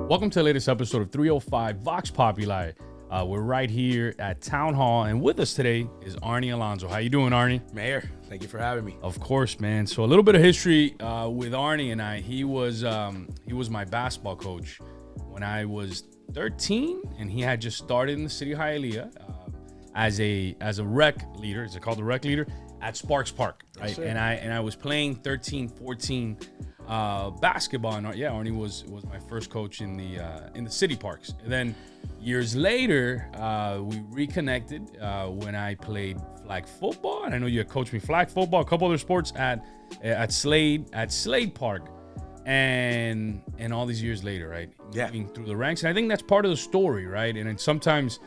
Welcome to the latest episode of 305 Vox Populi. We're right here at Town Hall, and with us today is Arnie Alonso. How you doing, Arnie? Mayor, thank you for having me. Of course, man. So a little bit of history with Arnie and I. He was my basketball coach when I was 13, and he had just started in the city of Hialeah as a rec leader. Is it called the rec leader? At Sparks Park, right? Yes, and I was playing 13, 14 basketball, and Arnie was my first coach in the city parks. And then years later, we reconnected when I played flag football, and I know you had coached me flag football, a couple other sports at Slade Park, and all these years later, right? Yeah. Moving through the ranks, and I think that's part of the story, right? And then sometimes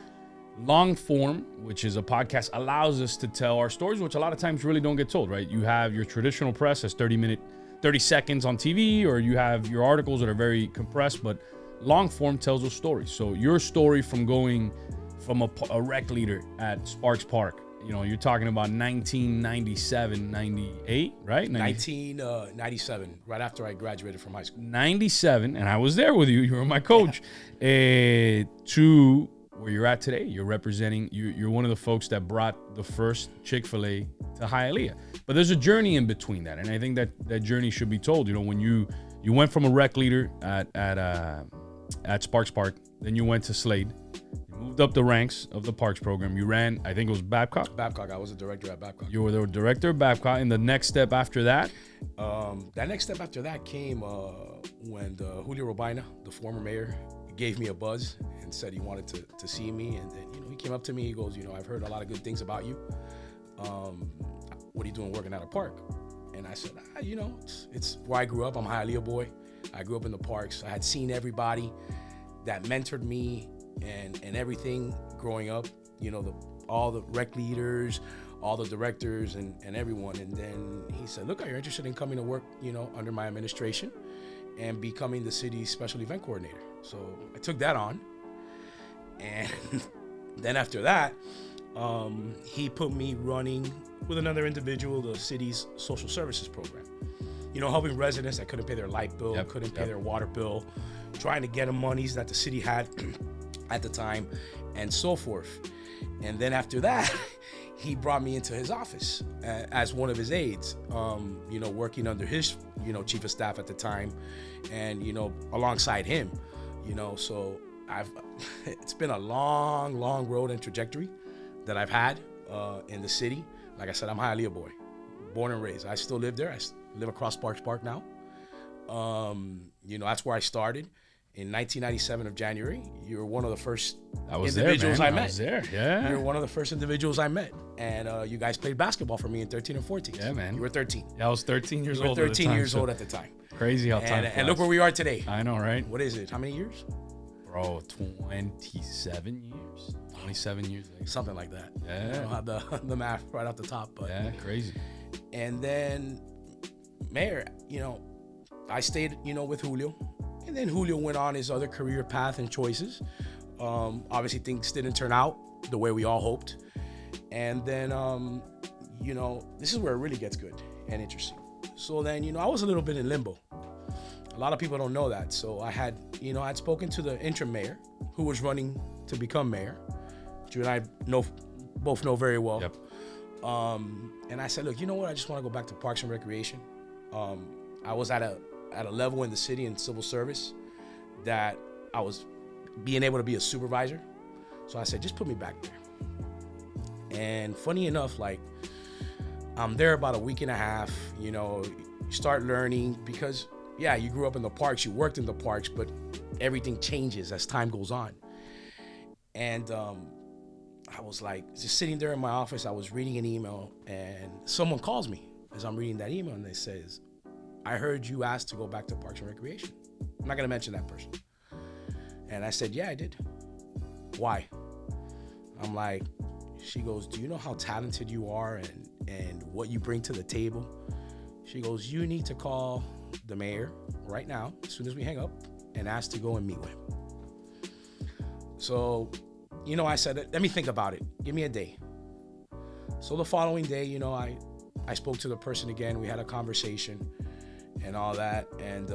long form, which is a podcast, allows us to tell our stories, which a lot of times really don't get told, right? You have your traditional press as 30 seconds on TV, or you have your articles that are very compressed, but long form tells a story. So your story from going from a rec leader at Sparks Park, you know, you're talking about 1997, 98, right? 1997, right after I graduated from high school. 97, and I was there with you. You were my coach. Yeah. To where you're at today, you're representing. You're one of the folks that brought the first Chick-fil-A to Hialeah. But there's a journey in between that, and I think that journey should be told. You know, when you went from a rec leader at Sparks Park, then you went to Slade. You moved up the ranks of the Parks program. You ran, I think it was Babcock. Babcock. I was a director at Babcock. You were the director of Babcock, and the next step after that. That next step after that came when Julio Robina, the former mayor, gave me a buzz and said he wanted to see me. And then, he came up to me. He goes, I've heard a lot of good things about you. What are you doing working at a park? And I said, it's where I grew up. I'm a Hialeah boy. I grew up in the parks. I had seen everybody that mentored me and everything growing up, all the rec leaders, all the directors and everyone. And then he said, look, are you interested in coming to work, under my administration and becoming the city's special event coordinator? So I took that on. And then after that, he put me running with another individual, the city's social services program. Helping residents that couldn't pay their light bill, couldn't pay their water bill, trying to get them monies that the city had at the time, and so forth. And then after that, he brought me into his office as one of his aides, working under his, chief of staff at the time, and, alongside him, so it's been a long, long road and trajectory that I've had in the city. Like I said, I'm a Hialeah boy, born and raised. I still live there. I live across Sparks Park now. That's where I started in 1997 of January. You were one of the first individuals I met. I was there, yeah. You were one of the first individuals I met. And you guys played basketball for me in 13 and 14. Yeah, man. You were 13. Yeah, I was 13 years old. 13 years old at the time. Crazy how time flies. And look where we are today. I know, right? What is it? How many years? Bro, 27 years. 27 years later. Something like that. Yeah. I don't have the math right off the top. But yeah, crazy. And then, Mayor, I stayed, with Julio. And then Julio went on his other career path and choices. Obviously, things didn't turn out the way we all hoped. And then, this is where it really gets good and interesting. So then, I was a little bit in limbo. A lot of people don't know that. So I had, I'd spoken to the interim mayor who was running to become mayor, which you and I both know very well. Yep. And I said, look, you know what? I just want to go back to Parks and Recreation. I was at a level in the city in civil service that I was being able to be a supervisor. So I said, just put me back there. And funny enough, I'm there about a week and a half, you start learning because, yeah, you grew up in the parks, you worked in the parks, but everything changes as time goes on. And I was just sitting there in my office, I was reading an email, and someone calls me as I'm reading that email, and they says, I heard you asked to go back to Parks and Recreation. I'm not gonna mention that person. And I said, yeah, I did. Why? I'm like, she goes, do you know how talented you are and what you bring to the table? She goes, you need to call the mayor right now, as soon as we hang up, and ask to go and meet with him. So, I said, let me think about it. Give me a day. So the following day, I spoke to the person again. We had a conversation and all that. And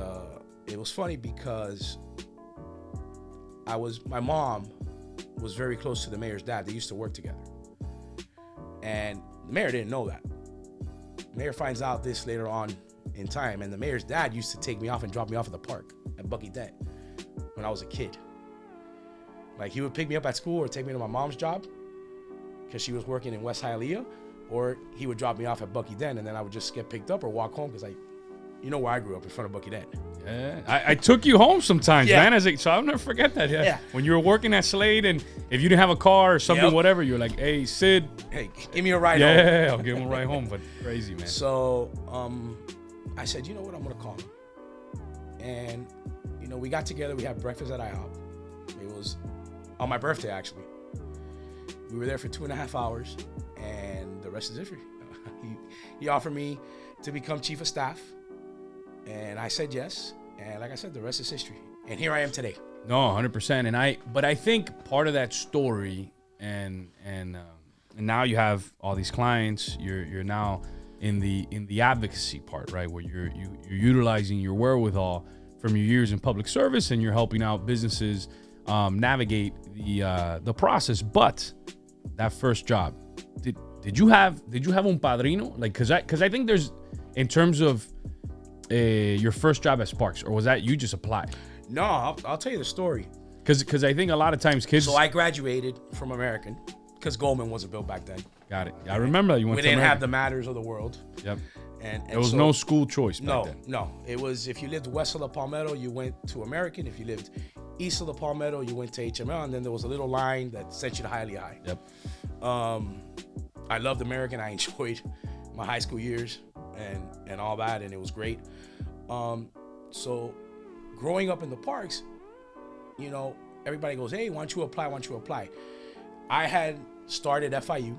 it was funny because my mom was very close to the mayor's dad. They used to work together. And the mayor didn't know that. The mayor finds out this later on in time. And the mayor's dad used to take me off and drop me off at the park at Bucky Dent when I was a kid. Like, he would pick me up at school or take me to my mom's job because she was working in West Hialeah, or he would drop me off at Bucky Dent, and then I would just get picked up or walk home because you know where I grew up, in front of Bucky Dent. Yeah, I took you home sometimes, man. So I'll never forget that. Yeah. When you were working at Slade, and if you didn't have a car or something, whatever, you're like, "Hey, Sid, give me a ride home." Yeah, I'll give him a ride home. But crazy, man. So, I said, you know what, I'm gonna call him, and we got together. We had breakfast at IHOP. It was on my birthday, actually. We were there for 2.5 hours, and the rest is history. He offered me to become chief of staff. And I said yes, and like I said, the rest is history. And here I am today. No, 100%. But I think part of that story, and now you have all these clients. You're now in the advocacy part, right, where you're utilizing your wherewithal from your years in public service, and you're helping out businesses navigate the process. But that first job, did you have un padrino? Like, cause I think there's, in terms of your first job at Sparks, or was that you just applied? No, I'll tell you the story. Because I think a lot of times kids. So I graduated from American because Goldman wasn't built back then. Got it. I remember that you went. We to didn't American. have the Matters of the world. Yep. And there was no school choice back then. No. It was, if you lived west of the Palmetto, you went to American. If you lived east of the Palmetto, you went to HML, and then there was a little line that sent you to Hialeah High. Yep. I loved American. I enjoyed my high school years and all that, and it was great. So growing up in the parks, everybody goes, "Hey, why don't you apply? I had started FIU.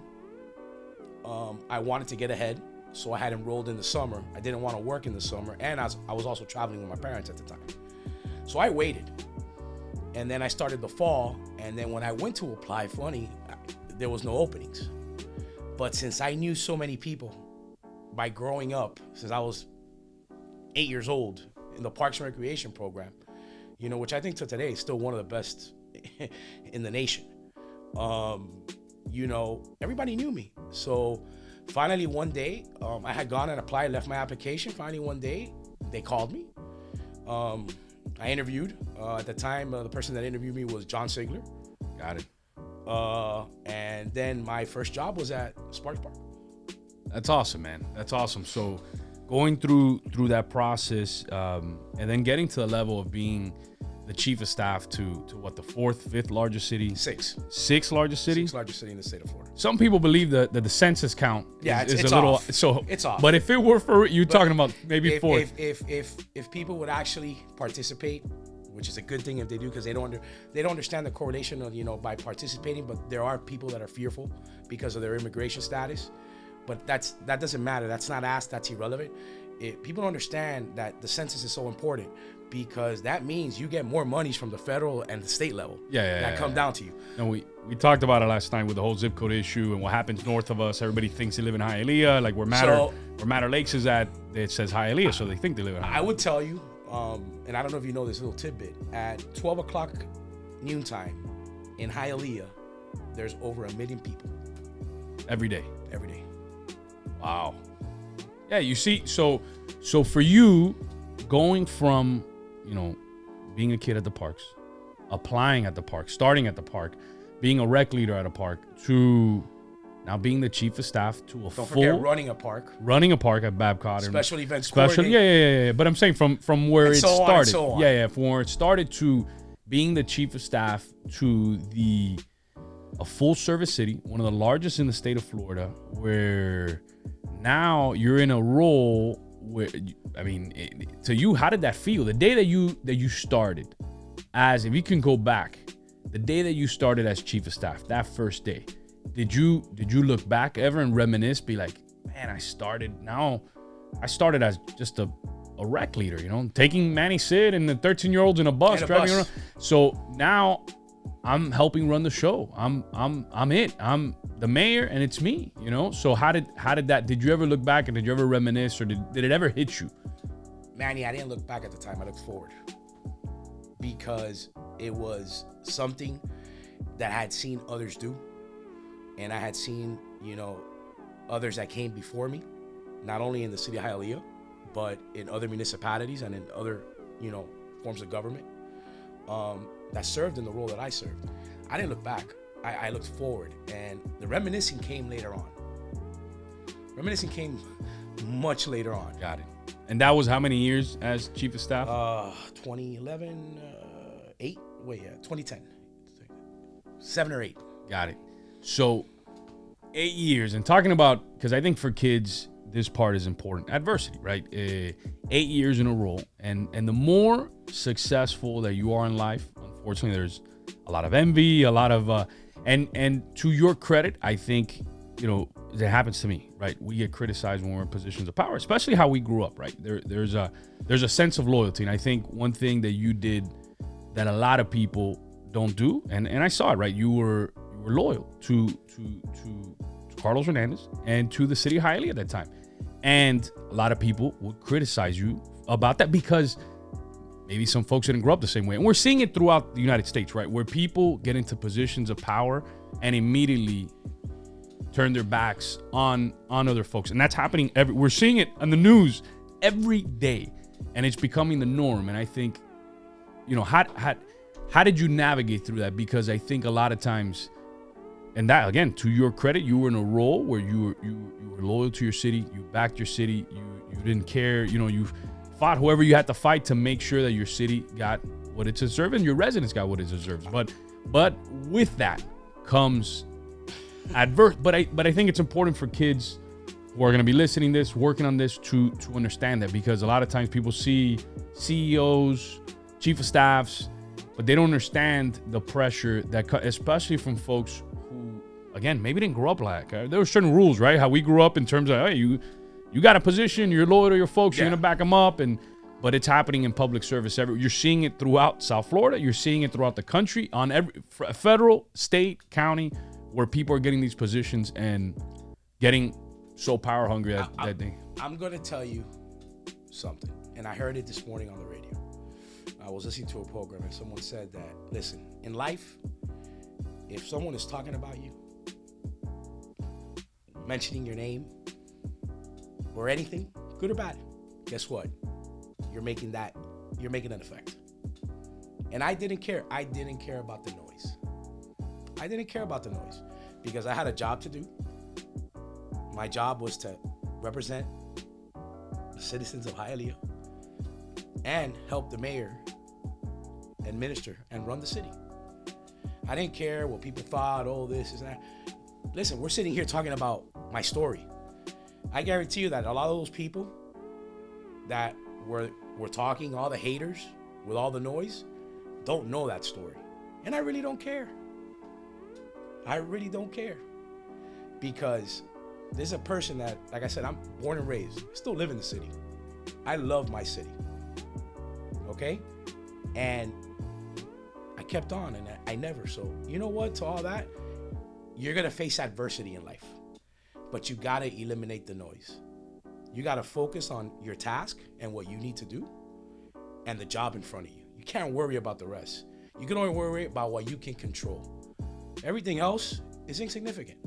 I wanted to get ahead, so I had enrolled in the summer. I didn't want to work in the summer, and I was also traveling with my parents at the time. So I waited, and then I started the fall, and then when I went to apply, there was no openings. But since I knew so many people by growing up, since I was 8 years old in the Parks and Recreation program, which I think to today is still one of the best in the nation. Everybody knew me. So finally one day, I had gone and applied, left my application. Finally one day, they called me. I interviewed. At the time, the person that interviewed me was John Sigler. Got it. And then my first job was at Sparks Park. That's awesome, man. That's awesome. So going through that process, and then getting to the level of being the chief of staff to what, the fifth largest city? Sixth largest city? Sixth largest city in the state of Florida. Some people believe that the census count is it's a little off. So it's off. But if it were for you, talking about maybe fourth. If people would actually participate, which is a good thing if they do, because they don't understand the correlation of by participating, but there are people that are fearful because of their immigration status. But that doesn't matter. That's not asked. That's irrelevant. People don't understand that the census is so important, because that means you get more monies from the federal and the state level. That come down to you. And we talked about it last night with the whole zip code issue and what happens north of us. Everybody thinks they live in Hialeah, like where Matter Lakes is at. It says Hialeah, so they think they live in Hialeah. I would tell you, and I don't know if you know this little tidbit. At 12 o'clock noontime in Hialeah, there's over 1 million people. Every day. Wow. Yeah, you see, so for you, going from, being a kid at the parks, applying at the park, starting at the park, being a rec leader at a park, to now being the chief of staff to Don't forget running a park at Babcock, special events, yeah. But I'm saying from where it started, so on. from where it started to being the chief of staff to a full service city, one of the largest in the state of Florida, where now you're in a role where, to you, how did that feel? The day that you started, as if you can go back, the day that you started as chief of staff, that first day, did you look back ever and reminisce, be like, man, I started as just a rec leader, taking Manny Cid and the 13-year-olds in a bus driving around. So now I'm helping run the show. I'm the mayor, and it's me, So how did that? Did you ever look back, and did you ever reminisce, or did it ever hit you? Manny, I didn't look back at the time. I looked forward. because it was something that I had seen others do, and I had seen, others that came before me, not only in the city of Hialeah, but in other municipalities and in other, forms of government that served in the role that I served. I didn't look back. I looked forward, and the reminiscing came later on. Reminiscing came much later on. Got it. And that was how many years as chief of staff? 2011, 2010. 7 or 8. Got it. So 8 years, and talking about, because I think for kids, this part is important. Adversity, right? 8 years in a role, and the more successful that you are in life, unfortunately, there's a lot of envy, a lot of, and to your credit, I think, it happens to me, right? We get criticized when we're in positions of power, especially how we grew up, right? There's a sense of loyalty, and I think one thing that you did that a lot of people don't do, and I saw it, right? You were loyal to Carlos Hernandez and to the city of Hialeah at that time. And a lot of people would criticize you about that because maybe some folks didn't grow up the same way. And we're seeing it throughout the United States, right? Where people get into positions of power and immediately turn their backs on other folks. And that's happening we're seeing it on the news every day. And it's becoming the norm. And I think, how did you navigate through that? Because I think a lot of times, and that, again, to your credit, you were in a role where you were loyal to your city, you backed your city, you didn't care, you fought whoever you had to fight to make sure that your city got what it deserved and your residents got what it deserves. But with that comes adverse. But I think it's important for kids who are going to be listening to this, working on this, to understand that, because a lot of times people see CEOs, chief of staffs, but they don't understand the pressure that, especially from folks who, again, maybe didn't grow up like. There were certain rules, right? How we grew up in terms of, hey, you got a position, you're loyal to your folks, you're gonna back them up, but it's happening in public service everywhere. You're seeing it throughout South Florida. You're seeing it throughout the country, on every federal, state, county, where people are getting these positions and getting so power hungry that they. I'm gonna tell you something, and I heard it this morning on the radio. I was listening to a program and someone said that, listen, in life, if someone is talking about you, mentioning your name or anything, good or bad, guess what? You're making an effect. And I didn't care. I didn't care about the noise. I didn't care about the noise because I had a job to do. My job was to represent the citizens of Hialeah and help the mayor administer and run the city. I didn't care what people thought, this is that. Listen, we're sitting here talking about my story. I guarantee you that a lot of those people that were talking, all the haters with all the noise, don't know that story. And I really don't care. I really don't care. Because there's a person that, like I said, I'm born and raised, still live in the city. I love my city. Okay? And I kept on, and I never. So, you know what? To all that, you're going to face adversity in life. But you got to eliminate the noise. You got to focus on your task and what you need to do and the job in front of you. You can't worry about the rest. You can only worry about what you can control. Everything else is insignificant.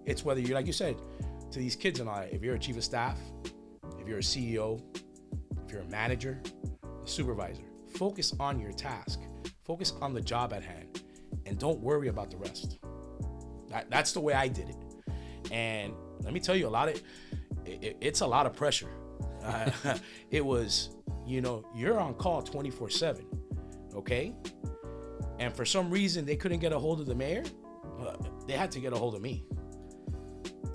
It's whether you're, like you said, to these kids and all that, if you're a chief of staff, if you're a CEO, if you're a manager, a supervisor, focus on your task. Focus on the job at hand and don't worry about the rest. That's the way I did it. And let me tell you, it's a lot of pressure. It was, you're on call 24/7, okay? And for some reason, they couldn't get a hold of the mayor. They had to get a hold of me.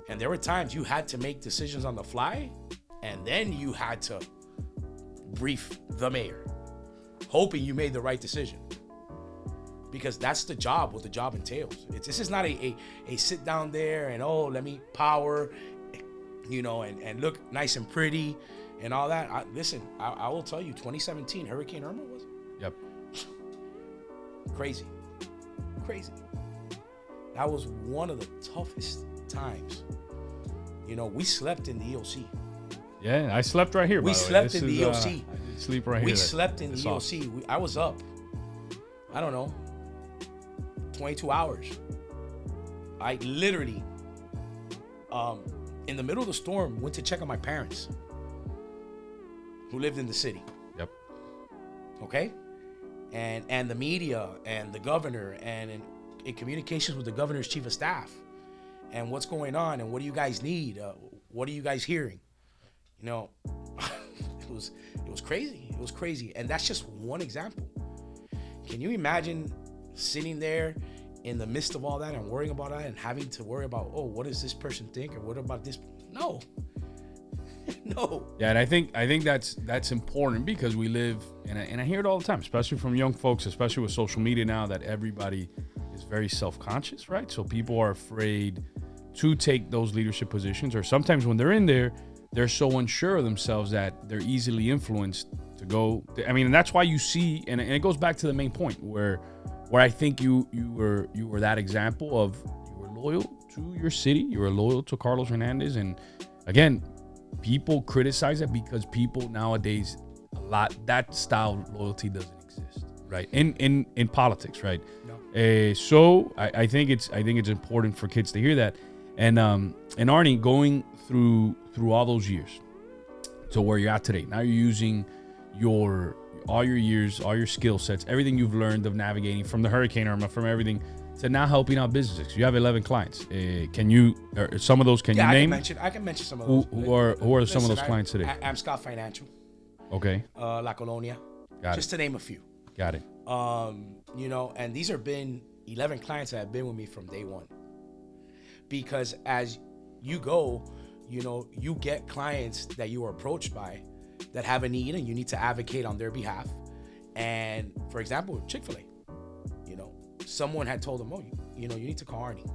And there were times you had to make decisions on the fly, and then you had to brief the mayor, hoping you made the right decision. Because that's the job, what the job entails. This is not a sit down there and, let me power, and look nice and pretty and all that. I will tell you, 2017, Hurricane Irma was? Yep. Crazy. That was one of the toughest times. We slept in the EOC. Yeah, I slept right here. We slept in the EOC. I did sleep right here. We slept in the EOC. I was up. I don't know, 22 hours. I literally, in the middle of the storm, went to check on my parents who lived in the city. Yep. Okay? And the media and the governor and in communications with the governor's chief of staff and what's going on and what do you guys need? What are you guys hearing? You know, it was crazy. It was crazy. And that's just one example. Can you imagine sitting there in the midst of all that and worrying about that and having to worry about, oh, what does this person think? Or what about this? No. No. Yeah, and I think that's important because we live, and I hear it all the time, especially from young folks, especially with social media now, that everybody is very self-conscious, right? So people are afraid to take those leadership positions, or sometimes when they're in there, they're so unsure of themselves that they're easily influenced to go. I mean, and that's why you see, and it goes back to the main point where I think you were that example of you were loyal to your city, you were loyal to Carlos Hernandez, and again, people criticize it because people nowadays that style of loyalty doesn't exist, right? In politics, right? No. So I think it's important for kids to hear that, and Arnie, going through all those years to where you're at today. Now you're using all your years, all your skill sets, everything you've learned of navigating from the Hurricane Irma, from everything, to now helping out businesses. You have 11 clients. Can you, or some of those, can you name? I can mention some of those. Who are some of those clients today? Amscott Financial. Okay. La Colonia. Just to name a few. Got it. You know, and these have been 11 clients that have been with me from day one. Because as you go, you know, you get clients that you are approached by that have a need and you need to advocate on their behalf. And for example, Chick-fil-A, you know, someone had told them, oh, you know, you need to call Arnie.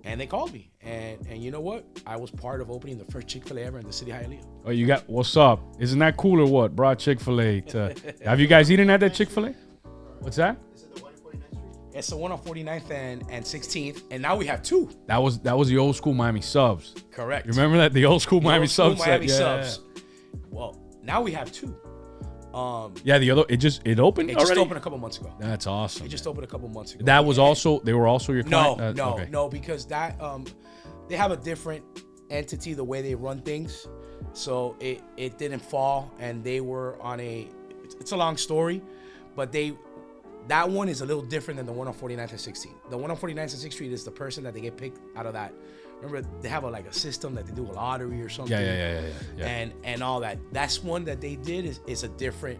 And they called me. And you know what? I was part of opening the first Chick-fil-A ever in the city of Hialeah. Oh, you got, what's up? Isn't that cool or what? Brought Chick-fil-A to, have you guys eaten at that Chick-fil-A? What's that? Is it the one on 49th Street? It's the one on 49th and 16th. And now we have two. That was the old school Miami Subs. Correct. You remember that? The old school Miami Subs. Miami Subs. Well, now we have two. Yeah, the other, it opened already? It just opened a couple months ago. That's awesome. It just opened a couple months ago. That was also, they were also your client? No, because that, they have a different entity, the way they run things. So it didn't fall, and they were on it's a long story, but that one is a little different than the one on 49th and 16th. The one on 49th and 6th Street is the person that they get picked out of that. Remember, they have a system that they do a lottery or something. Yeah. And all that. That's one that they did is a different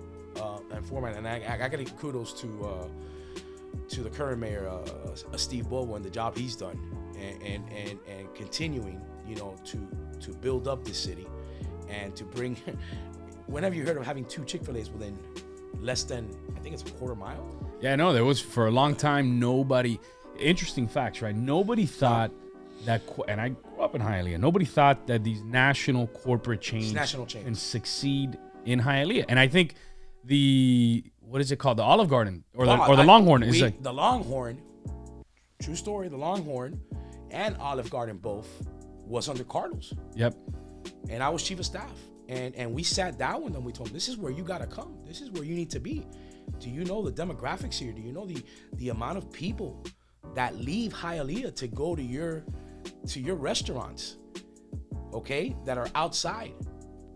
format. And I got to give kudos to the current mayor, Steve Bobo, and the job he's done, and continuing, you know, to build up this city, and to bring. When have you heard of having two Chick-fil-A's within less than, I think it's a quarter mile? Yeah, no, there was, for a long time, nobody. Interesting facts, right? Nobody thought that, and I grew up in Hialeah, nobody thought that these national corporate chains can succeed in Hialeah. And I think what is it called? The Olive Garden or the Longhorn is like the Longhorn. True story. The Longhorn and Olive Garden both was under Carlos. Yep. And I was chief of staff, and we sat down with them. We told them, this is where you gotta come. This is where you need to be. Do you know the demographics here? Do you know the amount of people that leave Hialeah to go to your restaurants? Okay, that are outside.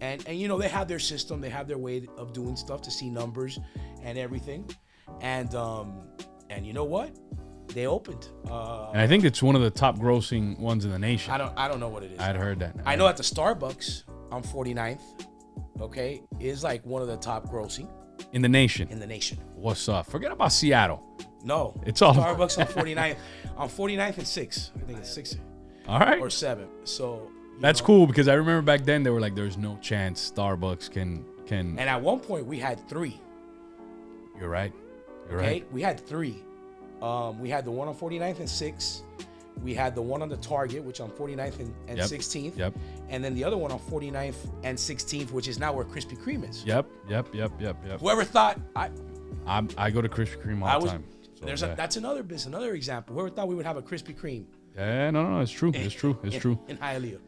And you know, they have their system, they have their way of doing stuff to see numbers and everything. And you know what? They opened. And I think it's one of the top grossing ones in the nation. I don't know what it is. I'd heard that. I know at the Starbucks on 49th, okay, is like one of the top grossing. In the nation. What's up? Forget about Seattle. No. It's all Starbucks on 49th. On 49th and 6. I think it's 6. All right. Or 7. So that's cool, because I remember back then they were like, there's no chance Starbucks can. And at one point we had 3. You're right. Right. We had 3. We had the one on 49th and 6. We had the one on the Target, which on 49th and 16th. Yep. And then the other one on 49th and 16th, which is now where Krispy Kreme is. Yep. Whoever thought I go to Krispy Kreme all the time. So, that's another business, another example. Whoever thought we would have a Krispy Kreme? Yeah, no, it's true. It's true. In Hialeah.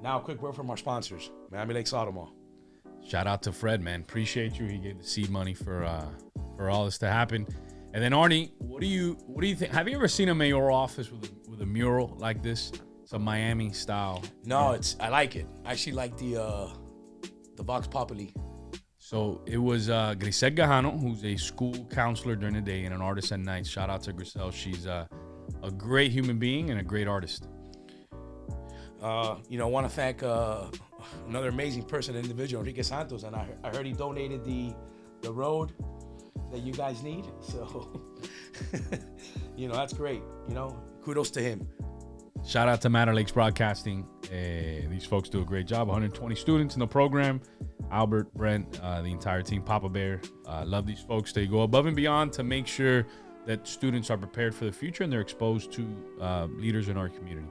Now, a quick word from our sponsors, Miami Lakes Automall. Shout out to Fred, man. Appreciate you. He gave the seed money for for all this to happen. And then Arnie, what do you think? Have you ever seen a mayoral office with a mural like this? It's a Miami style. No, I like it. I actually like the Vox Populi. So it was Grisel Gajano, who's a school counselor during the day and an artist at night. Shout out to Grisel. She's a great human being and a great artist. Want to thank another amazing person, individual, Enrique Santos, and I heard he donated the road that you guys need. So, that's great. Kudos to him. Shout out to Matter Lakes Broadcasting. These folks do a great job. 120 students in the program. Albert, Brent, the entire team, Papa Bear. Love these folks. They go above and beyond to make sure that students are prepared for the future and they're exposed to leaders in our community.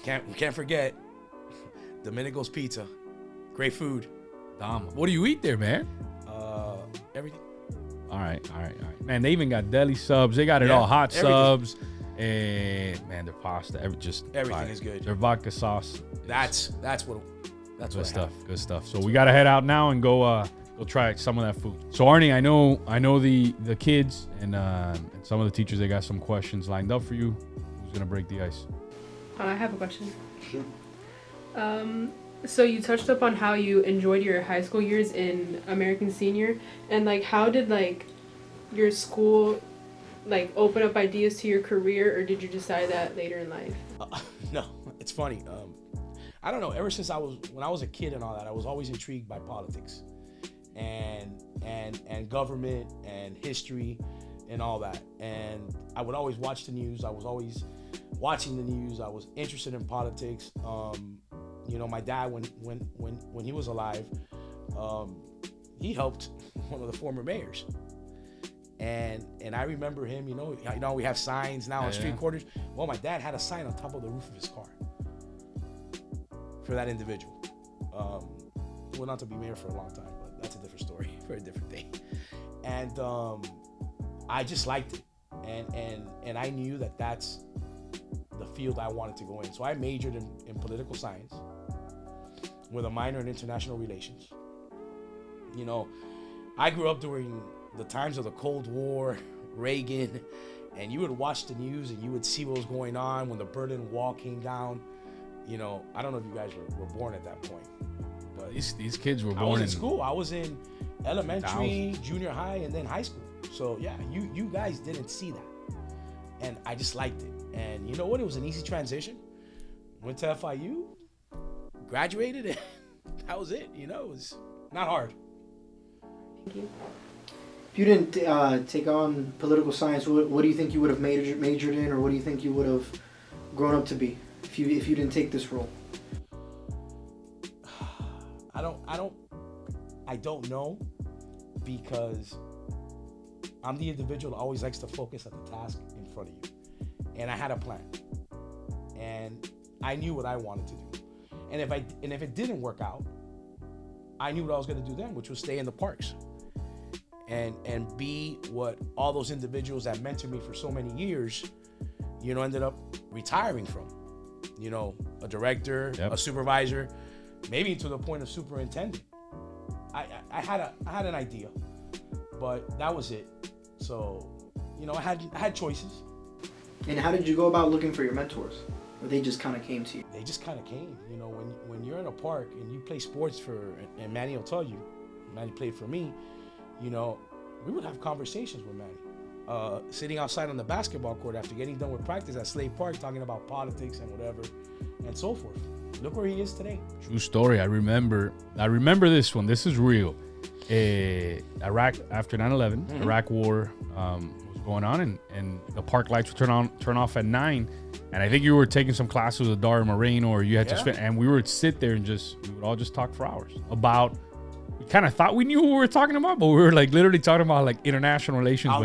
Can't forget Domenico's Pizza. Great food. What do you eat there, man? Everything. All right. Man, they even got deli subs. They got it all. Hot everything. Subs. Man, their pasta. Everything is good. Their vodka sauce. That's good stuff. Good stuff. So we got to head out now and go try some of that food. So Arnie, I know the kids and some of the teachers, they got some questions lined up for you. Who's gonna break the ice? I have a question. Sure. So you touched up on how you enjoyed your high school years in American Senior, and how did your school open up ideas to your career, or did you decide that later in life? No, it's funny. I don't know. Ever since when I was a kid and all that, I was always intrigued by politics, and government and history, and all that. And I would always watch the news. I was always watching the news. I was interested in politics. My dad, when he was alive, he helped one of the former mayors. And I remember him, we have signs now on street corners. Well, my dad had a sign on top of the roof of his car for that individual. He went on to be mayor for a long time, but that's a different story for a different day. And I just liked it. And I knew that that's the field I wanted to go in. So I majored in political science with a minor in international relations. I grew up during the times of the Cold War, Reagan, and you would watch the news and you would see what was going on when the Berlin Wall came down. I don't know if you guys were born at that point, but these kids were born I was in school. I was in elementary, junior high, and then high school. So yeah, you guys didn't see that, and I just liked it. And you know what? It was an easy transition. Went to FIU, graduated, and that was it. It was not hard. Thank you. If you didn't take on political science, what do you think you would have majored in, or what do you think you would have grown up to be if you didn't take this role? I don't know, because I'm the individual that always likes to focus on the task in front of you. And I had a plan. And I knew what I wanted to do. And if it didn't work out, I knew what I was going to do then, which was stay in the parks. And be what all those individuals that mentored me for so many years, ended up retiring from. A director, a supervisor, maybe to the point of superintendent. I had an idea, but that was it. So, I had choices. And how did you go about looking for your mentors? Or they just kind of came to you? They just kind of came. When you're in a park and you play sports and Manny will tell you, Manny played for me, we would have conversations with Manny. Sitting outside on the basketball court after getting done with practice at Slade Park, talking about politics and whatever, and so forth. Look where he is today. True story. I remember this one. This is real. Iraq, after 9/11, Iraq War was going on, and the park lights would turn off at 9. And I think you were taking some classes with Dario Moreno, or you had to spend, and we would sit there and we would all just talk for hours about. We kind of thought we knew what we were talking about, but we were literally talking about international relations. I'll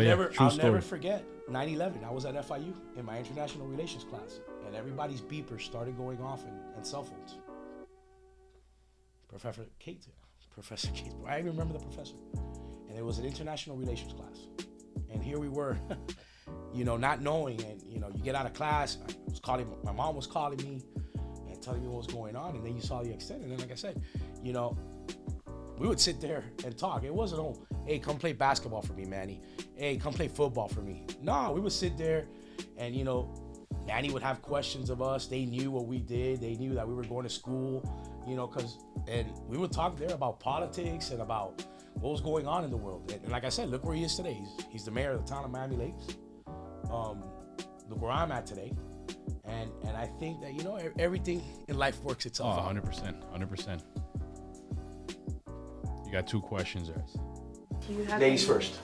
never forget 9/11. I was at FIU in my international relations class, and everybody's beepers started going off and cell phones. Professor Kate, I remember the professor, and it was an international relations class, and here we were, not knowing, and you get out of class. My mom was calling me and telling me what was going on, and then you saw the extent, and then like I said, we would sit there and talk. It wasn't, oh, hey, come play basketball for me, Manny. Hey, come play football for me. No, we would sit there and, you know, Manny would have questions of us. They knew what we did. They knew that we were going to school, you know, and we would talk there about politics and about what was going on in the world. And like I said, look where he is today. He's the mayor of the town of Miami Lakes. Look where I'm at today. And I think that, you know, everything in life works itself out. 100%. You got 2 questions, guys. Ladies first.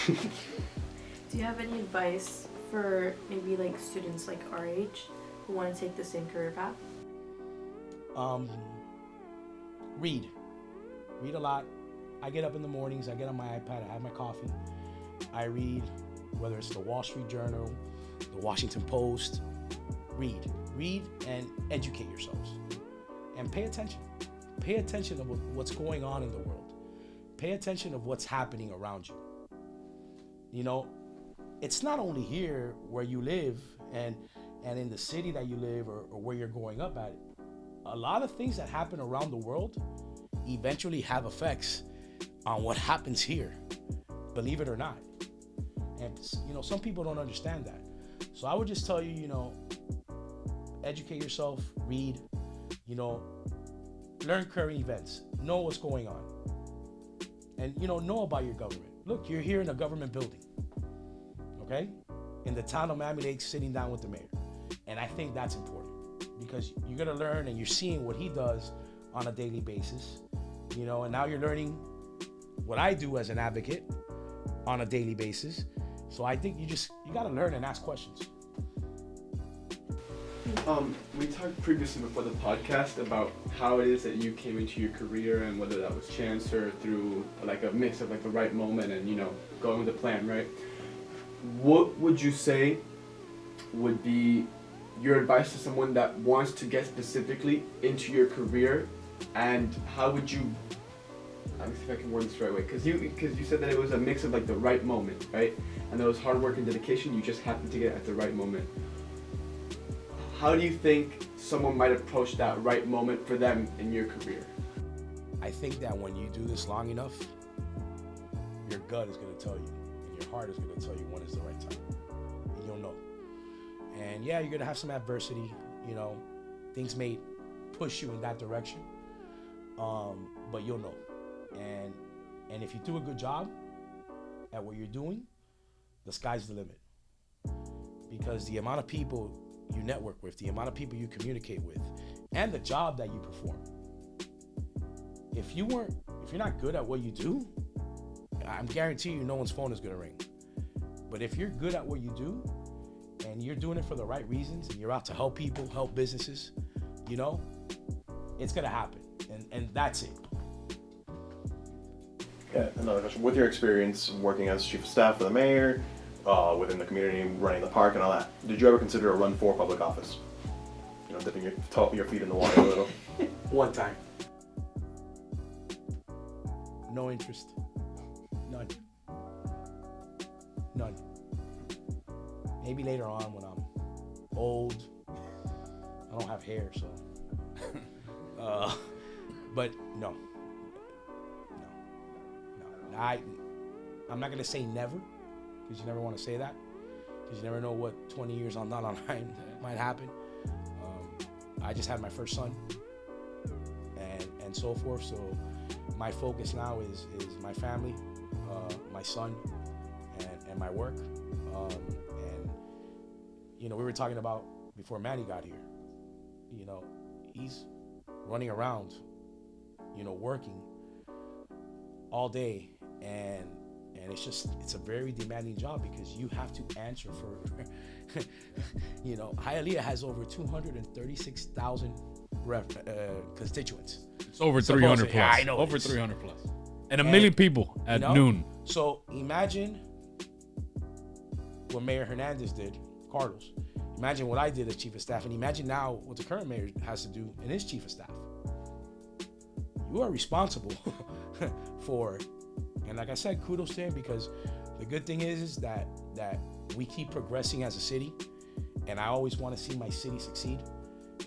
Do you have any advice for maybe like students like our age who want to take the same career path? Read a lot. I get up in the mornings, I get on my iPad, I have my coffee, I read, whether it's the Wall Street Journal, the Washington Post. Read and educate yourselves, and pay attention to what's going on in the world. Pay attention of what's happening around you. You know, it's not only here where you live and in the city that you live or where you're growing up at. A lot of things that happen around the world eventually have effects on what happens here, believe it or not. And, you know, some people don't understand that. So I would just tell you, you know, educate yourself, read, you know, learn current events, know what's going on, and, you know about your government. Look, you're here in a government building, okay? In the town of Miami Lakes, sitting down with the mayor. And I think that's important because you're gonna learn and you're seeing what he does on a daily basis, you know, and now you're learning what I do as an advocate on a daily basis. So I think you gotta learn and ask questions. We talked previously before the podcast about how it is that you came into your career and whether that was chance or through like a mix of like the right moment and, you know, going with the plan, right? What would you say would be your advice to someone that wants to get specifically into your career, and how would you, let me see if I can word this the right way, because you said that it was a mix of like the right moment, right? And there was hard work and dedication, you just happened to get it at the right moment. How do you think someone might approach that right moment for them in your career? I think that when you do this long enough, your gut is going to tell you, and your heart is going to tell you when is the right time, and you'll know. And yeah, you're going to have some adversity, you know, things may push you in that direction, but you'll know. And if you do a good job at what you're doing, the sky's the limit. Because the amount of people you network with, the amount of people you communicate with, and the job that you perform. If you're not good at what you do, I'm guaranteeing you no one's phone is gonna ring. But if you're good at what you do, and you're doing it for the right reasons, and you're out to help people, help businesses, you know, it's gonna happen, and that's it. Yeah, another question. With your experience working as chief of staff for the mayor, within the community, running the park and all that, did you ever consider a run for public office? You know, dipping your feet in the water a little? One time. No interest. None. Maybe later on when I'm old. I don't have hair, so. But no. I'm not gonna say never, because you never want to say that, because you never know what 20 years on down the line might happen. I just had my first son, and so forth. So my focus now is my family, my son, and my work. And you know, we were talking about before Manny got here. You know, he's running around, you know, working all day, and it's a very demanding job because you have to answer for, you know, Hialeah has over 236,000 constituents. It's over 300 plus. Yeah, I know. Over 300 plus. And a million people at noon. So imagine what Mayor Hernandez did, Carlos. Imagine what I did as chief of staff, and imagine now what the current mayor has to do in his chief of staff. You are responsible for, and like I said, kudos to him, because the good thing is that we keep progressing as a city, and I always want to see my city succeed,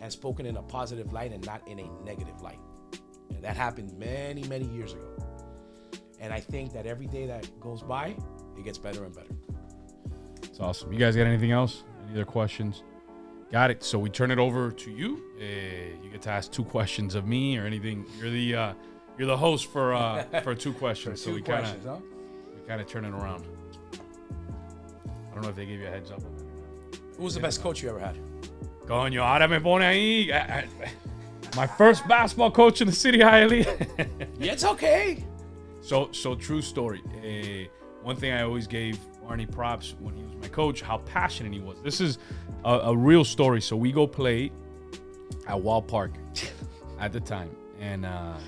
and spoken in a positive light and not in a negative light. And that happened many, many years ago. And I think that every day that goes by, it gets better and better. It's awesome. You guys got anything else? Any other questions? Got it. So we turn it over to you. You get to ask 2 questions of me or anything. You're the host for 2 questions. For 2 so we questions, huh? kind of turn it around. I don't know if they gave you a heads up. Who was the best coach you ever had? Coño, ahora me pone ahí. My first basketball coach in the city, Hialeah. Yeah, it's okay. So true story. One thing I always gave Arnie props when he was my coach, how passionate he was. This is a real story. So we go play at Wall Park at the time. And I'm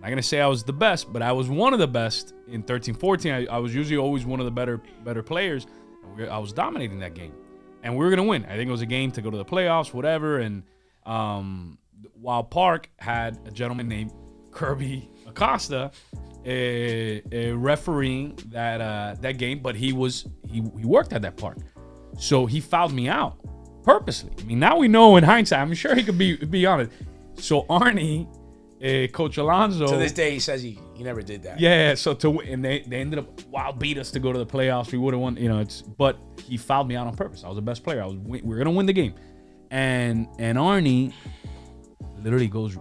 not going to say I was the best, but I was one of the best in 13-14. I was usually always one of the better players. I was dominating that game. And we were going to win. I think it was a game to go to the playoffs, whatever. And Wall Park had a gentleman named Kirby Acosta refereeing that game, but he worked at that park, so he fouled me out purposely. I mean, now we know in hindsight. I'm sure he could be honest. So Arnie, Coach Alonso, to this day, he says he never did that. Yeah. So and they ended up beat us to go to the playoffs. We would have won. But he fouled me out on purpose. I was the best player. We were gonna win the game, and Arnie literally goes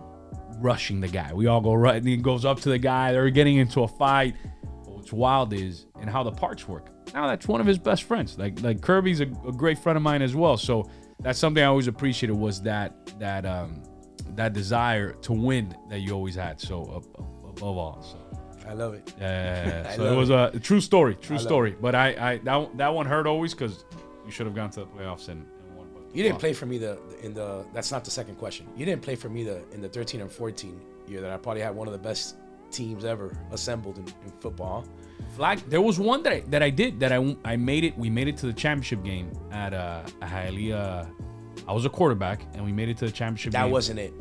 rushing the guy. We all go right, and he goes up to the guy. They're getting into a fight. But what's wild is and how the parks work. Now that's one of his best friends. Like Kirby's a great friend of mine as well. So that's something I always appreciated was that desire to win that you always had. So above all, so I love it. Yeah. So it was a true story. But that one hurt always because you should have gone to the playoffs and won. You didn't play for me that's not the second question. You didn't play for me in the 13 and 14 year that I probably had one of the best teams ever assembled in football. Flag. There was one that I did that I made it. We made it to the championship game at Hialeah. I was a quarterback and we made it to the championship game. That wasn't it.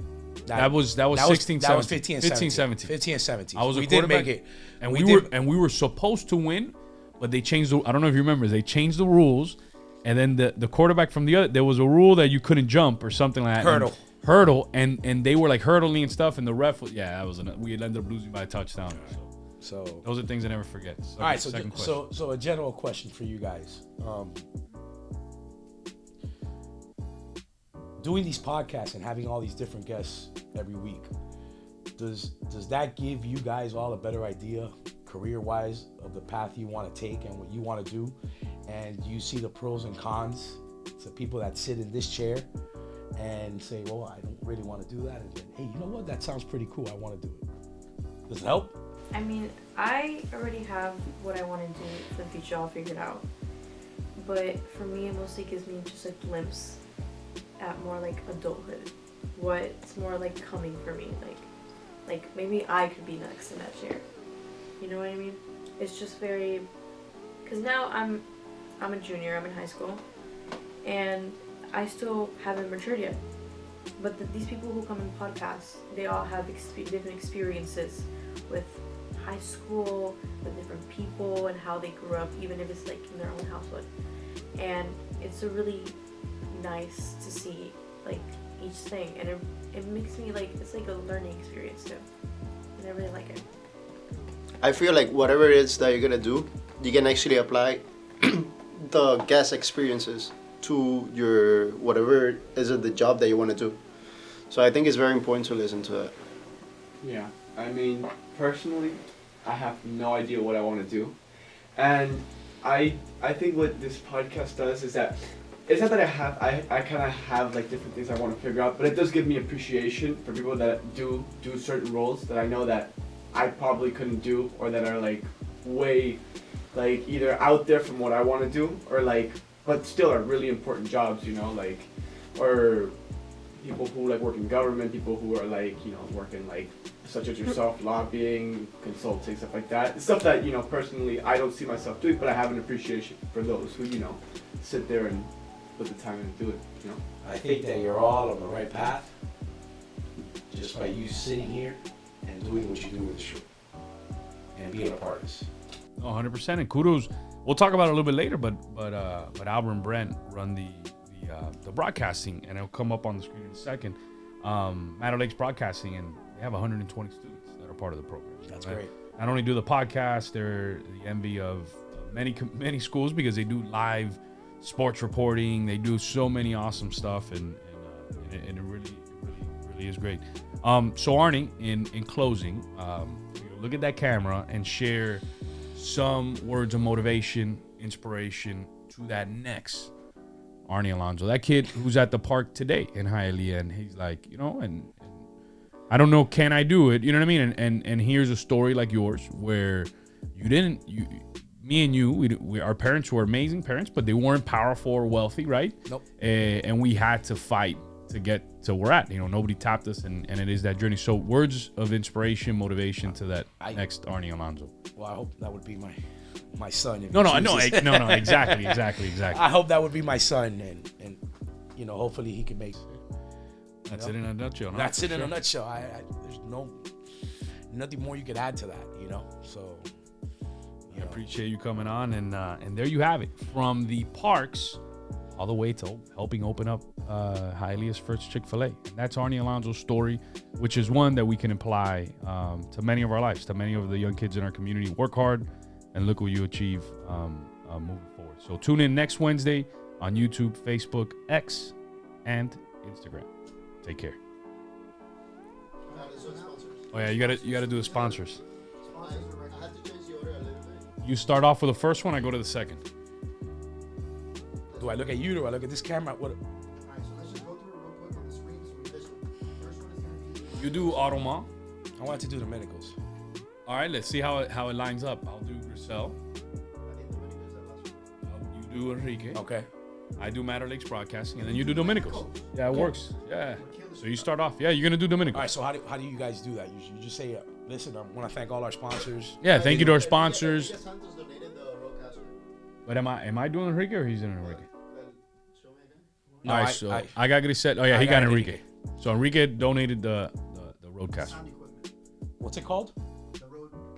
That was 16, 17. That was 15 and 17. 15 and 17. I was a we quarterback, didn't make it. And we were supposed to win, but they changed I don't know if you remember, they changed the rules. And then the quarterback from the other, there was a rule that you couldn't jump or something like that. Hurdle. And they were like hurdling and stuff. And the ref, we ended up losing by a touchdown. So those are things I never forget. All right. So a general question for you guys. Doing these podcasts and having all these different guests every week, does that give you guys all a better idea career-wise of the path you want to take and what you want to do? And you see the pros and cons to people that sit in this chair and say, well, I don't really want to do that. And then, hey, you know what? That sounds pretty cool. I want to do it. Does it help? I mean, I already have what I want to do for the future all figured out. But for me, it mostly gives me just a glimpse at more like adulthood. What's more like coming for me. Like maybe I could be next in that chair. You know what I mean? It's just very... Because now I'm a junior, I'm in high school, and I still haven't matured yet. But these people who come in podcasts, they all have different experiences with high school, with different people, and how they grew up, even if it's like in their own household. And it's a really nice to see like each thing, and it makes me like, it's like a learning experience too. And I really like it. I feel like whatever it is that you're gonna do, you can actually apply the guest experiences to your whatever is it the job that you want to do. So I think it's very important to listen to that. Yeah, I mean, personally, I have no idea what I want to do, and I think what this podcast does is that it's not that I kind of have like different things I want to figure out, but it does give me appreciation for people that do certain roles that I know that I probably couldn't do, or that are like way like either out there from what I want to do, or like but still are really important jobs, you know, like, or people who like work in government, people who are like, you know, working like such as yourself, lobbying, consulting, stuff like that. Stuff that, you know, personally I don't see myself doing, but I have an appreciation for those who, you know, sit there and put the time in to do it, you know. I think that you're all on the right path just by you sitting here and doing what you do with the show and being a part of this. 100%. And kudos. We'll talk about it a little bit later, but Albert and Brent run the broadcasting, and it'll come up on the screen in a second. Maddow Lakes Broadcasting, and they have 120 students that are part of the program. That's Right? great. Not only do the podcast, they're the envy of many schools because they do live sports reporting. They do so many awesome stuff, and it really is great. So Arnie, in closing, look at that camera and share some words of motivation, inspiration to that next Arnie Alonso, that kid who's at the park today in Hialeah, and he's like, and I don't know, can I do it? You know what I mean? And here's a story like yours where me and you, our parents were amazing parents, but they weren't powerful or wealthy, right? Nope. And we had to fight to get to where we're at. Nobody tapped us, and it is that journey. So words of inspiration, motivation to that next Arnie Alonso. Well, I hope that would be my son. If No, he chooses. no, exactly. I hope that would be my son, and hopefully he can make. That's it in a nutshell. Huh? That's it in a nutshell. There's nothing more you could add to that, So. I appreciate you coming on, and there you have it, from the parks all the way to helping open up Hialeah's first Chick-fil-A. And that's Arnie Alonso's story, which is one that we can apply to many of our lives, to many of the young kids in our community. Work hard, and look what you achieve moving forward. So tune in next Wednesday on YouTube, Facebook, X, and Instagram. Take care. Oh yeah, you gotta do the sponsors. You start off with the first one, I go to the second. Do I look at you or do I look at this camera? What? Alright, so let's just go through it real quick on the screen. So this one. First one is gonna be You do Automall. I want to do Dominicals. All right, let's see how it lines up. I'll do Grisel. You do Enrique. Okay. I do Matter Lakes Broadcasting, and then you do Dominicals. Yeah, it works. Yeah. So you start off. Yeah, you're gonna do Dominicals. All right. So how do you guys do that? You just say, listen, I want to thank all our sponsors. Yeah, thank you to our sponsors. But am I doing Enrique or he's doing Enrique? No, All right, so I got Grisel. Oh yeah, he got Enrique. So Enrique donated the Roadcaster. sound equipment. What's it called? The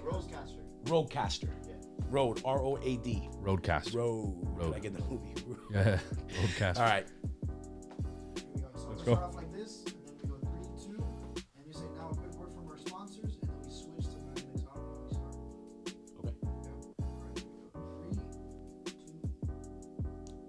Roadcaster. Roadcaster. Yeah. Road. ROAD. Roadcaster. Road. Like in the movie. Yeah, Roadcaster. All right. Here we go. So Let's we'll go. start off